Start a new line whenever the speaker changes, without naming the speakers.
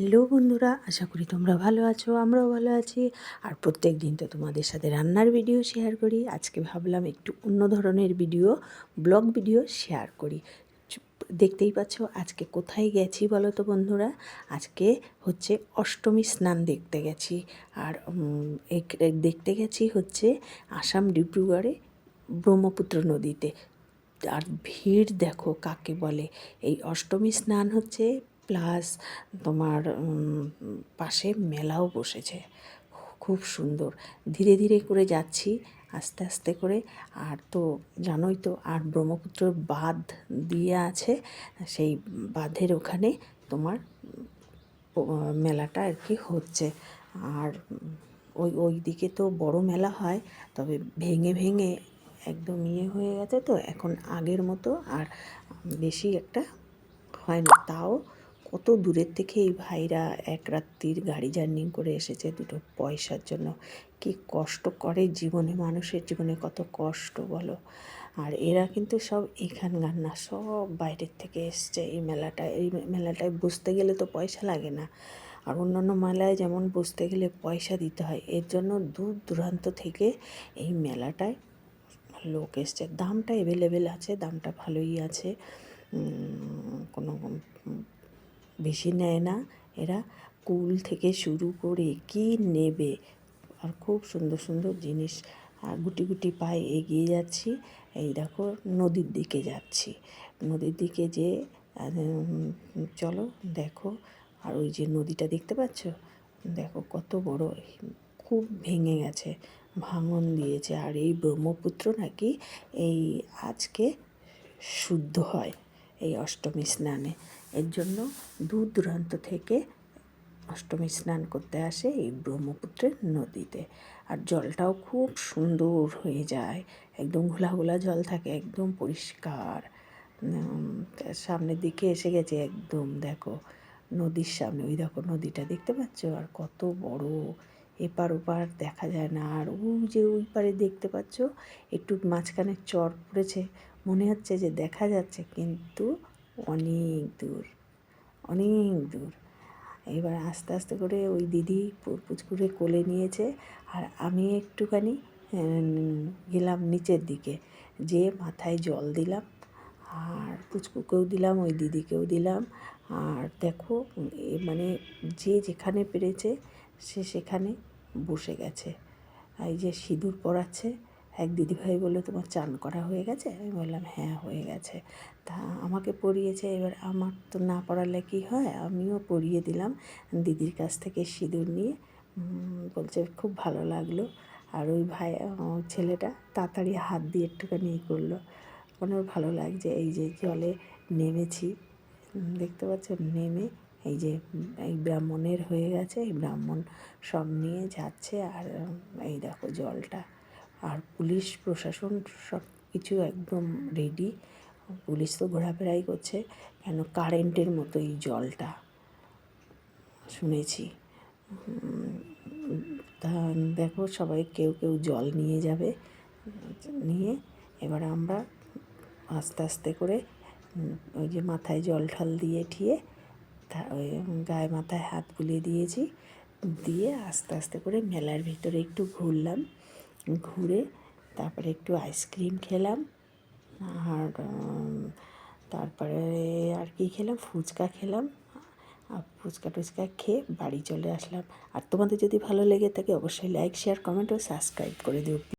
Hello বন্ধুরা, আশা করি তোমরা ভালো আছো, আমরাও ভালো আছি। আর প্রত্যেক দিন তো তোমাদের সাথে রান্নার ভিডিও শেয়ার করি। আজকে ভাবলাম একটু অন্য ধরনের ভিডিও, ব্লগ ভিডিও শেয়ার করি। দেখতেই পাচ্ছ আজকে কোথায় গেছি বলো তো বন্ধুরা। আজকে হচ্ছে অষ্টমী স্নান দেখতে গেছি। আর দেখতে গেছি হচ্ছে আসাম ডিব্রুগড়ে ব্রহ্মপুত্র নদীতে। আর ভিড় দেখো কাকে বলে। এই অষ্টমী স্নান হচ্ছে, প্লাস তোমার পাশে মেলাও বসেছে, খুব সুন্দর। ধীরে ধীরে করে যাচ্ছি, আস্তে আস্তে করে। আর তো জানোই তো, আর ব্রহ্মপুত্র বাঁধ দিয়ে আছে, সেই বাঁধের ওখানে তোমার মেলাটা আর কি হচ্ছে। আর ওই দিকে তো বড় মেলা হয়, তবে ভেঙে ভেঙে একদম হয়ে গেছে, তো এখন আগের মতো আর বেশি একটা হয় না। তাও কত দূরের থেকে এই ভাইরা এক রাত্রির গাড়ি জার্নি করে এসেছে দুটো পয়সার জন্য। কি কষ্ট করে জীবনে, মানুষের জীবনে কত কষ্ট বলো। আর এরা কিন্তু সব এখানকার না, সব বাইরের থেকে এসছে এই মেলাটায় বসতে গেলে তো পয়সা লাগে না। আর অন্যান্য মেলায় যেমন বসতে গেলে পয়সা দিতে হয়, এর জন্য দূর দূরান্ত থেকে এই মেলাটায় লোক এসছে। দামটা অ্যাভেলেবেল আছে, দামটা ভালোই আছে, কোনো বেশি নেয় না এরা। কুল থেকে শুরু করে কি নেবে, আর খুব সুন্দর সুন্দর জিনিস। আর গুটি গুটি পায়ে এগিয়ে যাচ্ছি। এই দেখো নদীর দিকে যাচ্ছি, নদীর দিকে যে চলো দেখো। আর ওই যে নদীটা দেখতে পাচ্ছ, দেখো কত বড়, খুব ভেঙে গেছে, ভাঙন দিয়েছে। আর এই ব্রহ্মপুত্র নাকি এই আজকে শুদ্ধ হয় এই অষ্টমী স্নানে। এর জন্য দূর দূরান্ত থেকে অষ্টমী স্নান করতে আসে এই ব্রহ্মপুত্রের নদীতে। আর জলটাও খুব সুন্দর হয়ে যায়, একদম ঘোলা ঘোলা জল থাকে, একদম পরিষ্কার। সামনের দিকে এসে গেছে একদম, দেখো নদীর সামনে, ওই দেখো নদীটা দেখতে পাচ্ছ, আর কত বড়, এপার ওপার দেখা যায় না। আর ওই যে ওই পারে দেখতে পাচ্ছ একটু মাঝখানে চর পড়েছে, মনে হচ্ছে যে দেখা যাচ্ছে, কিন্তু অনেক দূর, অনেক দূর। এবার আস্তে আস্তে করে ওই দিদি পুচকুরে কোলে নিয়েছে, আর আমি একটুখানি গেলাম নিচের দিকে, যে মাথায় জল দিলাম, আর পুচকুকেও দিলাম, ওই দিদিকেও দিলাম। আর দেখো মানে যে যেখানে পেরেছে সে সেখানে বসে গেছে। এই যে সিঁদুর পরাচ্ছে, এক দিদিভাই বললো তোমার চান করা হয়ে গেছে? আমি বললাম হ্যাঁ হয়ে গেছে। তা আমাকে পরিয়েছে, এবার আমার তো না পরালে কী হয়, আমিও পরিয়ে দিলাম দিদির কাছ থেকে সিঁদুর নিয়ে। বলছে খুব ভালো লাগলো। আর ওই ভাই ছেলেটা তাড়াতাড়ি হাত দিয়ে একটুখানি করলো, মানে ওর ভালো লাগছে। এই যে জলে নেমেছি, দেখতে পাচ্ছ, নেমে এই যে এই ব্রাহ্মণের হয়ে গেছে, এই ব্রাহ্মণ সব নিয়ে যাচ্ছে। আর এই দেখো জলটা, আর পুলিশ প্রশাসন সব কিছু একদম রেডি। পুলিশ তো ঘোরাফেরাই করছে, কেন কারেন্টের মতো এই জলটা শুনেছি। তা দেখো সবাই কেউ কেউ জল নিয়ে যাবে, নিয়ে এবার আমরা আস্তে আস্তে করে ওই যে মাথায় জল ঠল দিয়ে ঠিয়ে, ওই গায়ে মাথায় হাত বুলিয়ে দিয়েছি, দিয়ে আস্তে আস্তে করে মেলার ভিতরে একটু ঘুরলাম। ঘুরে তারপরে একটু আইসক্রিম খেলাম, আর তারপরে আর কি খেলাম, ফুচকা খেলাম। আর ফুচকা টুচকা খেয়ে বাড়ি চলে আসলাম। আর তোমাদের যদি ভালো লেগে থাকে অবশ্যই লাইক, শেয়ার, কমেন্ট ও সাবস্ক্রাইব করে দিও।